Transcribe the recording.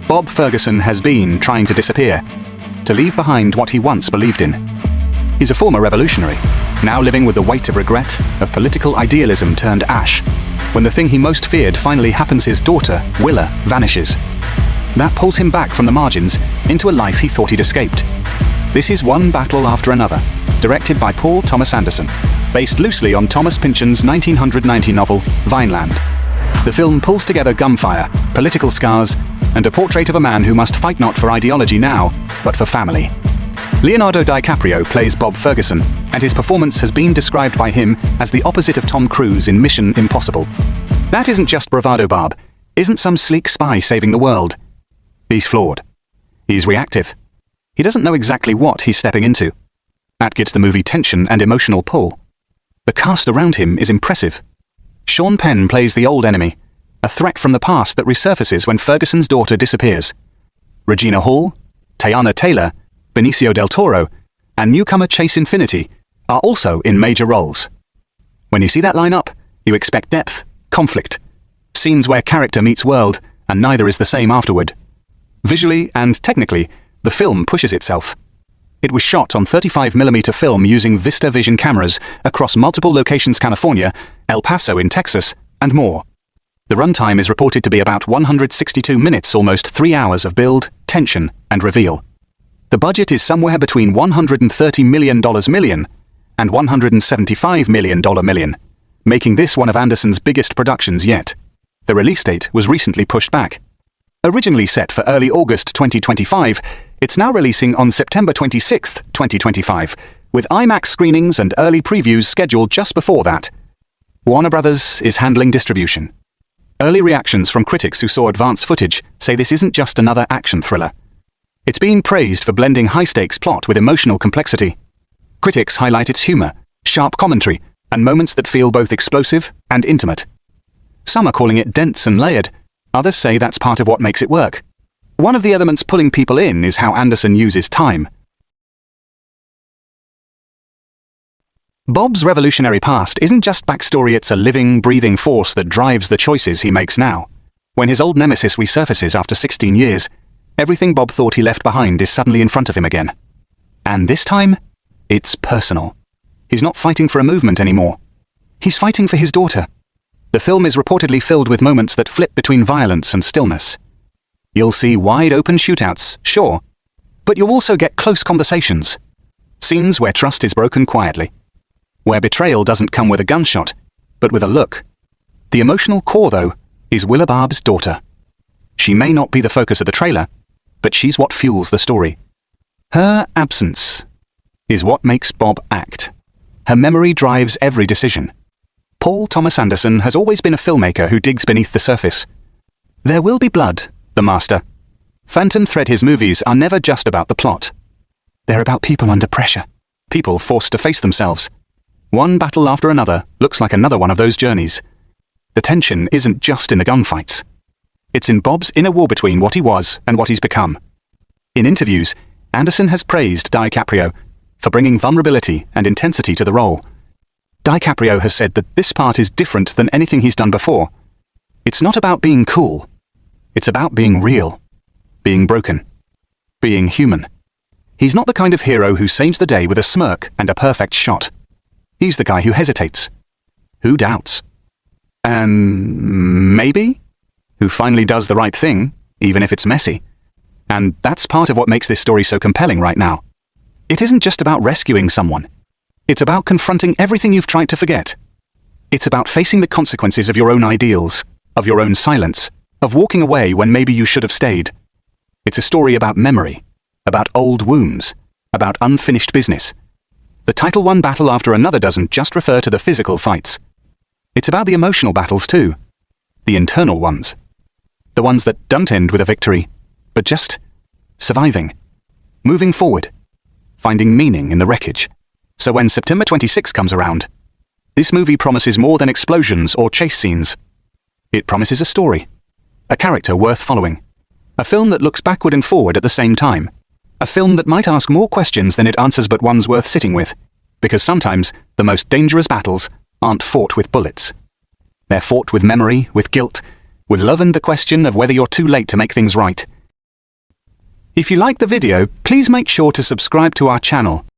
Bob Ferguson has been trying to disappear, to leave behind what he once believed in. He's a former revolutionary, now living with the weight of regret, of political idealism turned ash. When the thing he most feared finally happens, his daughter, Willa, vanishes. That pulls him back from the margins into a life he thought he'd escaped. This is One Battle After Another, directed by Paul Thomas Anderson, based loosely on Thomas Pynchon's 1990 novel, Vineland. The film pulls together gunfire, political scars, and a portrait of a man who must fight not for ideology now, but for family. Leonardo DiCaprio plays Bob Ferguson, and his performance has been described by him as the opposite of Tom Cruise in Mission Impossible. That isn't just bravado Bob, isn't some sleek spy saving the world. He's flawed. He's reactive. He doesn't know exactly what he's stepping into. That gives the movie tension and emotional pull. The cast around him is impressive. Sean Penn plays the old enemy, a threat from the past that resurfaces when Ferguson's daughter disappears. Regina Hall, Teyana Taylor, Benicio Del Toro, and newcomer Chase Infinity are also in major roles. When you see that lineup, you expect depth, conflict, scenes where character meets world, and neither is the same afterward. Visually and technically, the film pushes itself. It was shot on 35mm film using VistaVision cameras across multiple locations: California, El Paso in Texas, and more. The runtime is reported to be about 162 minutes, almost 3 hours of build, tension, and reveal. The budget is somewhere between $130 million and $175 million, making this one of Anderson's biggest productions yet. The release date was recently pushed back. Originally set for early August 2025, it's now releasing on September 26, 2025, with IMAX screenings and early previews scheduled just before that. Warner Brothers is handling distribution. Early reactions from critics who saw advance footage say this isn't just another action thriller. It's been praised for blending high-stakes plot with emotional complexity. Critics highlight its humor, sharp commentary, and moments that feel both explosive and intimate. Some are calling it dense and layered. Others say that's part of what makes it work. One of the elements pulling people in is how Anderson uses time. Bob's revolutionary past isn't just backstory, it's a living, breathing force that drives the choices he makes now. When his old nemesis resurfaces after 16 years, everything Bob thought he left behind is suddenly in front of him again. And this time, it's personal. He's not fighting for a movement anymore. He's fighting for his daughter. The film is reportedly filled with moments that flip between violence and stillness. You'll see wide-open shootouts, sure, but you'll also get close conversations. Scenes where trust is broken quietly. Where betrayal doesn't come with a gunshot, but with a look. The emotional core, though, is Willa Barb's daughter. She may not be the focus of the trailer, but she's what fuels the story. Her absence is what makes Bob act. Her memory drives every decision. Paul Thomas Anderson has always been a filmmaker who digs beneath the surface. There will be blood, the master. Phantom Thread, his movies are never just about the plot. They're about people under pressure, people forced to face themselves. One Battle After Another looks like another one of those journeys. The tension isn't just in the gunfights. It's in Bob's inner war between what he was and what he's become. In interviews, Anderson has praised DiCaprio for bringing vulnerability and intensity to the role. DiCaprio has said that this part is different than anything he's done before. It's not about being cool. It's about being real, being broken, being human. He's not the kind of hero who saves the day with a smirk and a perfect shot. He's the guy who hesitates, who doubts, and maybe who finally does the right thing, even if it's messy. And that's part of what makes this story so compelling right now. It isn't just about rescuing someone. It's about confronting everything you've tried to forget. It's about facing the consequences of your own ideals, of your own silence, of walking away when maybe you should have stayed. It's a story about memory, about old wounds, about unfinished business. The title One Battle After Another doesn't just refer to the physical fights. It's about the emotional battles too. The internal ones. The ones that don't end with a victory, but just surviving, moving forward, finding meaning in the wreckage. So when September 26 comes around, this movie promises more than explosions or chase scenes. It promises a story, a character worth following, a film that looks backward and forward at the same time, a film that might ask more questions than it answers, but ones worth sitting with, because sometimes the most dangerous battles aren't fought with bullets. They're fought with memory, with guilt, with love, and the question of whether you're too late to make things right. If you like the video, please make sure to subscribe to our channel.